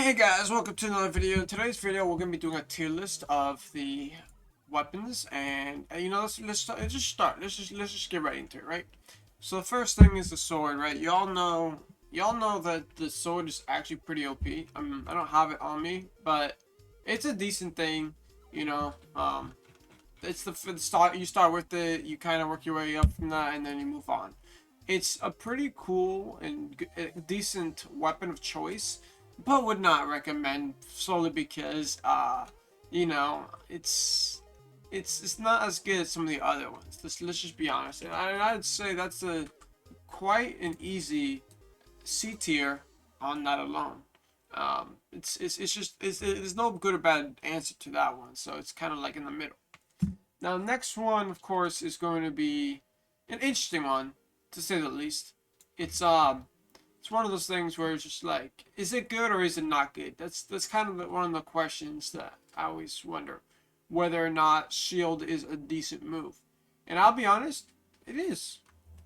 Hey guys, welcome to another video. In today's video, we're gonna be doing a tier list of the weapons, and let's just start. Let's just get right into it, right? So the first thing is the sword, right? Y'all know that the sword is actually pretty OP. I don't have it on me, but it's a decent thing. You know, it's for the start. You start with it, you kind of work your way up from that, and then you move on. It's a pretty cool and decent weapon of choice, but would not recommend solely because you know it's not as good as some of the other ones. Let's just be honest. And I'd say that's a quite an easy C tier on that alone. There's no good or bad answer to that one, so it's kind of like in the middle. Now, the next one, of course, is going to be an interesting one, to say the least. It's one of those things where it's just like, is it good or is it not good? That's kind of one of the questions that I always wonder, whether or not shield is a decent move. And I'll be honest, it is.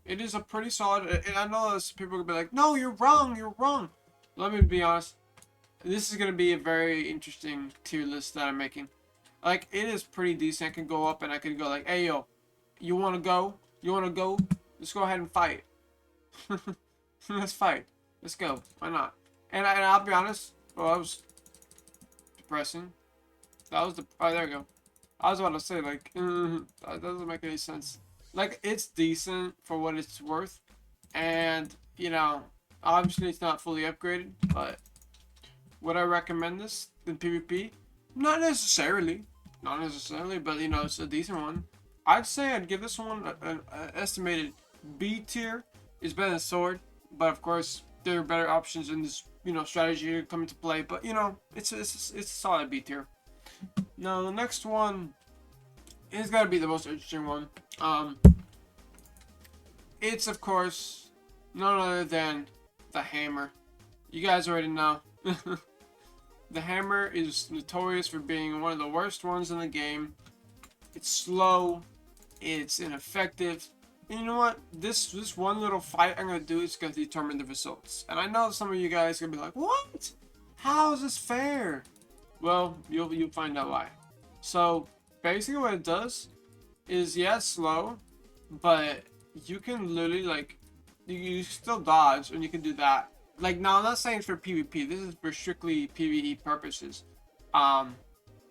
It is a pretty solid. And I know there's people gonna be like, no, you're wrong, you're wrong. Let me be honest. This is gonna be a very interesting tier list that I'm making. Like, it is pretty decent. I can go up and I can go like, hey yo, you wanna go? You wanna go? Let's go ahead and fight. Let's fight. Let's go. Why not? And I'll be honest. Well, that was depressing. That was the. Oh, there we go. I was about to say like, that doesn't make any sense. Like, it's decent for what it's worth, and obviously it's not fully upgraded. But would I recommend this in PvP? Not necessarily. Not necessarily, but it's a decent one. I'd say I'd give this one an estimated B tier. It's better than sword, but of course there are better options in this strategy to come into play. But it's a solid B tier. Now the next one is gotta be the most interesting one. It's of course none other than the hammer. You guys already know. The hammer is notorious for being one of the worst ones in the game. It's slow, it's ineffective. And you know what? This one little fight I'm gonna do is gonna determine the results. And I know some of you guys are gonna be like, what? How is this fair? Well, you'll find out why. So basically what it does is, yeah, it's slow, but you can literally like you still dodge and you can do that. Like, now I'm not saying it's for PvP, this is for strictly PvE purposes.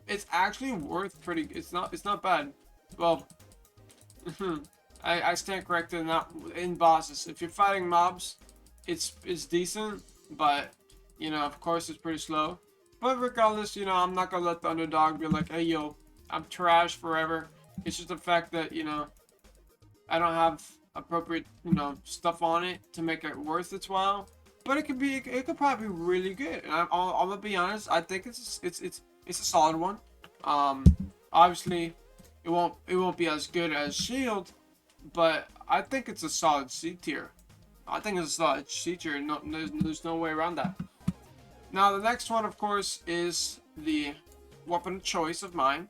It's actually worth pretty, it's not bad. Well, I stand corrected, not in bosses. If you're fighting mobs, it's decent, but of course it's pretty slow. But regardless, I'm not gonna let the underdog be like, hey yo, I'm trash forever. It's just the fact that I don't have appropriate stuff on it to make it worth its while. But it could probably be really good. And I'm gonna be honest, I think it's a solid one. Obviously it won't be as good as Shield, but I think it's a solid C tier. I think it's a solid C tier. No, there's no way around that. Now the next one, of course, is the weapon of choice of mine,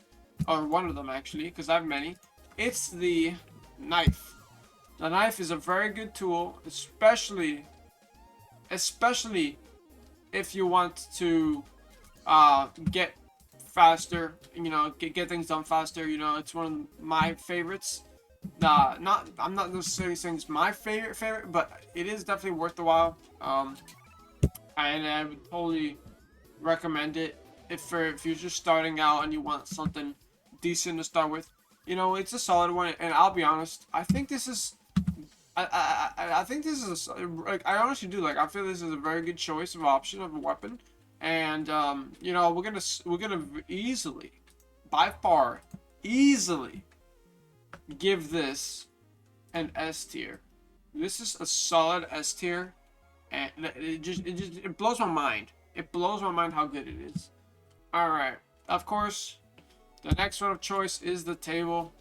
or one of them actually, because I have many. It's the knife. The knife is a very good tool, especially if you want to get faster, get things done faster. It's one of my favorites. I'm not necessarily saying it's my favorite, but it is definitely worth the while. And I would totally recommend it if you're just starting out and you want something decent to start with. It's a solid one, and I'll be honest, I think this is. I think this is like, I honestly do, like, I feel this is a very good choice of option of a weapon. And we're gonna easily, by far, easily give this an S tier. This is a solid S tier, and it blows my mind. It blows my mind how good it is. All right, of course, the next one of choice is the table.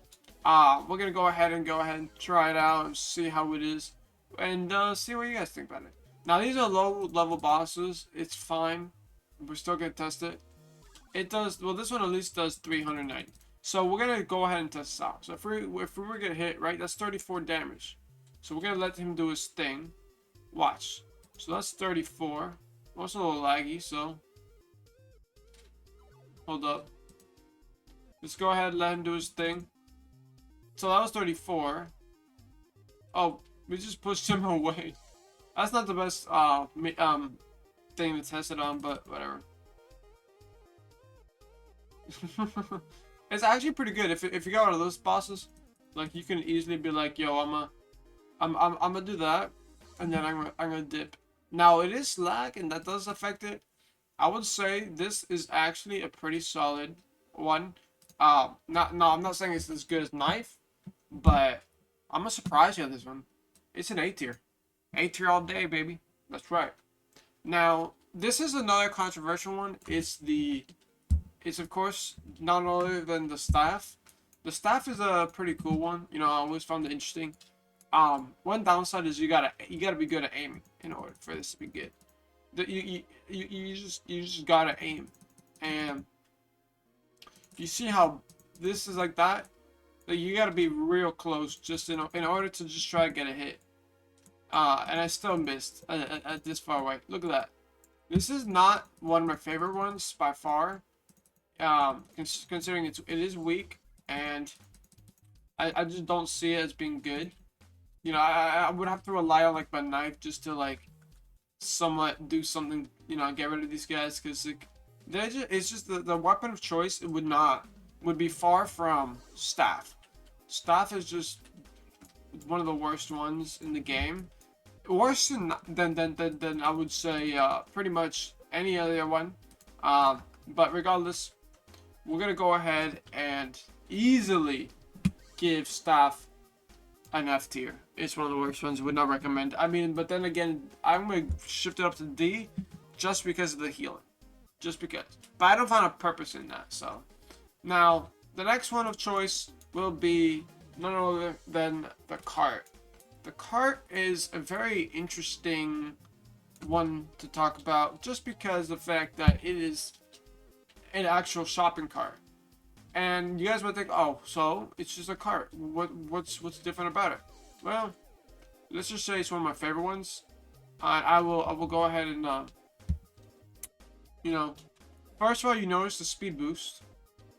We're gonna go ahead and try it out and see how it is, and see what you guys think about it. Now, these are low level bosses. It's fine. We're still gonna test it. It does well. This one at least does 390. So we're gonna go ahead and test this out. So if we were gonna hit, right, that's 34 damage. So we're gonna let him do his thing. Watch. So that's 34. Also a little laggy. So Hold up. Let's go ahead and let him do his thing. So that was 34. Oh, we just pushed him away. That's not the best thing to test it on, but whatever. It's actually pretty good if you got one of those bosses. Like you can easily be like, yo, I'm gonna do that, and then I'm gonna dip. Now it is lag, and that does affect it. I would say this is actually a pretty solid one. No, I'm not saying it's as good as Knife, but I'm gonna surprise you on this one. It's an A tier. A tier all day, baby. That's right. Now, this is another controversial one. It's of course none other than the staff. The staff is a pretty cool one. You know, I always found it interesting. One downside is you gotta be good at aiming in order for this to be good. You just gotta aim, and you see how this is like that. Like you gotta be real close just in order to just try to get a hit. And I still missed at this far away. Look at that. This is not one of my favorite ones by far. Considering it is weak, and I just don't see it as being good. You know, I would have to rely on like my knife just to like somewhat do something. You know, get rid of these guys because like it's just the weapon of choice. It would be far from staff. Staff is just one of the worst ones in the game. Worse than I would say pretty much any other one. But regardless, we're gonna go ahead and easily give staff an F tier. It's one of the worst ones. Would not recommend. I mean, but then again, I'm gonna shift it up to D just because of the healing. Just because. But I don't find a purpose in that. So now the next one of choice will be none other than the cart. The cart is a very interesting one to talk about just because of the fact that it is an actual shopping cart. And you guys might think, oh, so it's just a cart. What's different about it? Well, let's just say it's one of my favorite ones. I will go ahead and you know, first of all, you notice the speed boost.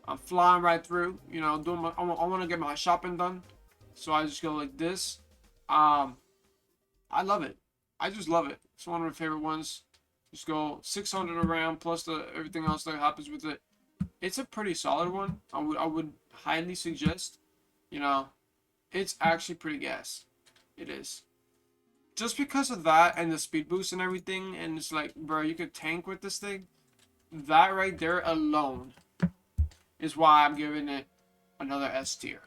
I'm flying right through. You know, I want to get my shopping done, so I just go like this. I love it. I just love it. It's one of my favorite ones. Just go 600 around plus everything else that happens with it. It's a pretty solid one. I would highly suggest. You know, it's actually pretty gas. It is. Just because of that and the speed boost and everything, and it's like, bro, you could tank with this thing. That right there alone is why I'm giving it another S tier.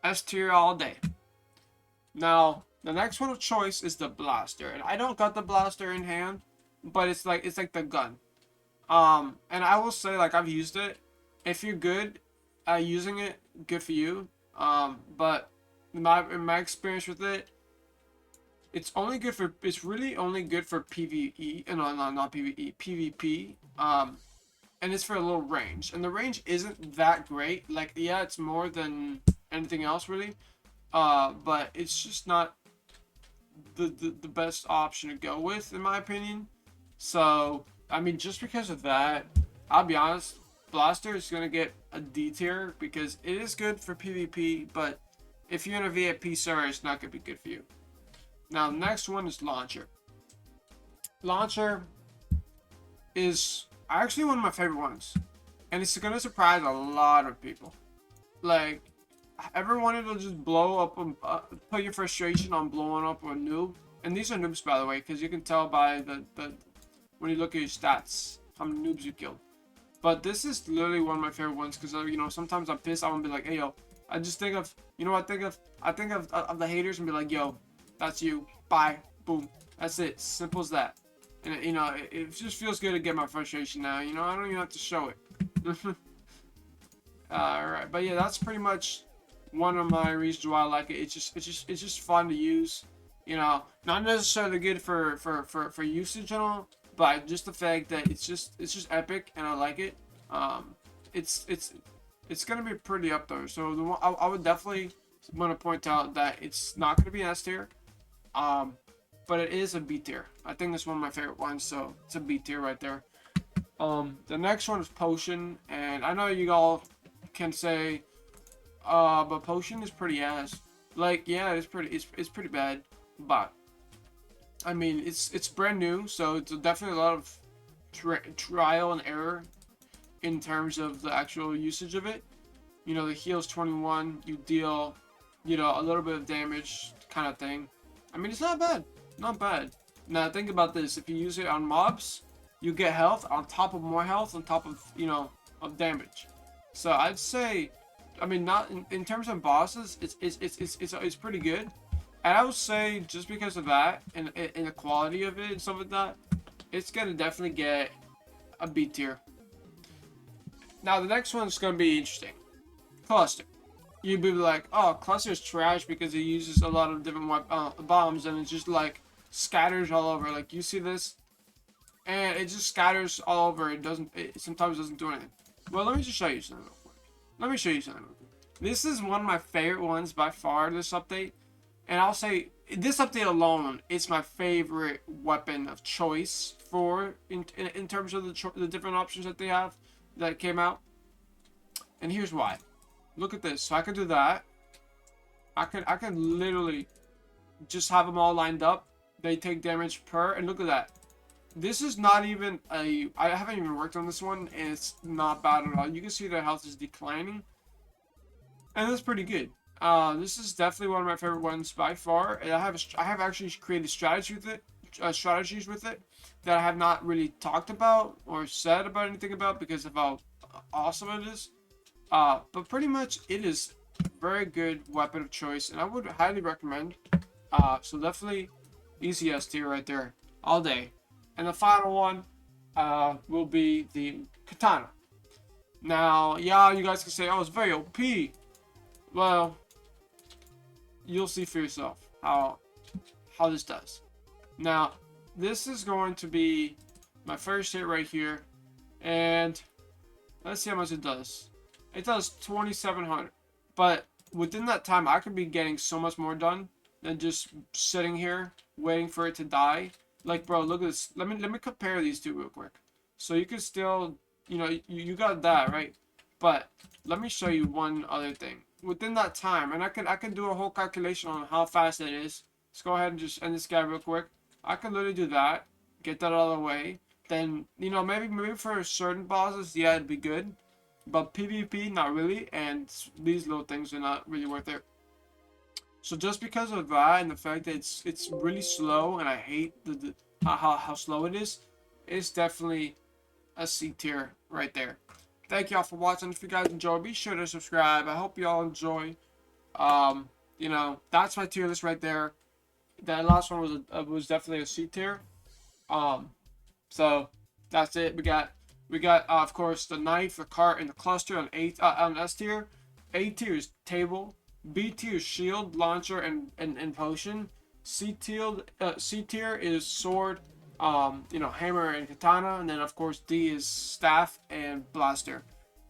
S tier all day. Now, the next one of choice is the blaster, and I don't got the blaster in hand, but it's like the gun. And I will say, like, I've used it. If you're good at using it, good for you. But in my experience with it, it's really only good for PvE. No, not PvE, PvP. And it's for a little range, and the range isn't that great. Like, yeah, it's more than anything else really. But it's just not the best option to go with, in my opinion. So, I mean, just because of that, I'll be honest, Blaster is going to get a D tier because it is good for PvP, but if you're in a VIP server, it's not going to be good for you. Now, the next one is Launcher. Launcher is actually one of my favorite ones, and it's going to surprise a lot of people. Like, everyone will just blow up, put your frustration on blowing up a noob. And these are noobs, by the way, because you can tell by the when you look at your stats how many noobs you killed. But this is literally one of my favorite ones because, you know, sometimes I'm pissed. I want to be like, hey, yo, I just think of, you know, I think of the haters and be like, yo, that's you. Bye. Boom. That's it. Simple as that. And, you know, it just feels good to get my frustration now. You know, I don't even have to show it. Alright. But yeah, that's pretty much one of my reasons why I like it. It's just fun to use. You know, not necessarily good for usage and all, but just the fact that it's just epic and I like it. It's gonna be pretty up there. So I would definitely want to point out that it's not gonna be an S tier, but it is a B tier. I think it's one of my favorite ones, so it's a B tier right there. The next one is potion, and I know you all can say, but potion is pretty ass. Like, yeah, it's pretty bad, but I mean, it's brand new, so it's definitely a lot of trial and error in terms of the actual usage of it. You know, the heal's 21, you deal, you know, a little bit of damage kind of thing. I mean, it's not bad. Not bad. Now, think about this. If you use it on mobs, you get health on top of more health on top of, you know, of damage. So I'd say, I mean, not in terms of bosses, it's pretty good. And I would say just because of that and the quality of it and stuff like that, it's gonna definitely get a B tier. Now the next one's gonna be interesting. Cluster. You'd be like, oh, cluster is trash because it uses a lot of different bombs and it just like scatters all over. Like you see this, and it just scatters all over. It doesn't. It sometimes doesn't do anything. Well, let me just show you something real quick. Let me show you something real quick. This is one of my favorite ones by far. This update. And I'll say, this update alone, it's my favorite weapon of choice for, in terms of the different options that they have that came out. And here's why. Look at this. So I can do that. I can literally just have them all lined up. They take damage per, and look at that. This is not even a, I haven't even worked on this one, and it's not bad at all. You can see their health is declining. And that's pretty good. This is definitely one of my favorite ones by far, and I have actually created strategies with it that I have not really talked about or said about anything about because of how awesome it is. But pretty much it is a very good weapon of choice, and I would highly recommend. So definitely easy S tier right there, all day. And the final one will be the Katana. Now, yeah, you guys can say, oh, it's very OP. Well, you'll see for yourself how this does. Now, this is going to be my first hit right here, and let's see how much it does. It does 2,700, but within that time, I could be getting so much more done than just sitting here waiting for it to die. Like, bro, look at this. Let me compare these two real quick. So you can still, you know, you got that right, but let me show you one other thing. Within that time, and I can do a whole calculation on how fast it is. Let's go ahead and just end this guy real quick. I can literally do that, get that out of the way. Then, you know, maybe for certain bosses, yeah, it'd be good. But PvP, not really, and these little things are not really worth it. So just because of that and the fact that it's really slow, and I hate how slow it is, it's definitely a C tier right there. Thank y'all for watching. If you guys enjoyed, be sure to subscribe. I hope y'all enjoy. You know, that's my tier list right there. That last one was definitely a C tier. So that's it. We got of course the knife, the cart, and the cluster on S tier. A tier is table. B tier is shield, launcher, and potion. C tier is sword, you know, hammer and katana, and then of course D is staff and blaster.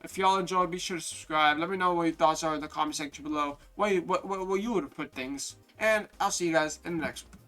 If y'all enjoyed, be sure to subscribe. Let me know what your thoughts are in the comment section below. What you would have put things, and I'll see you guys in the next one.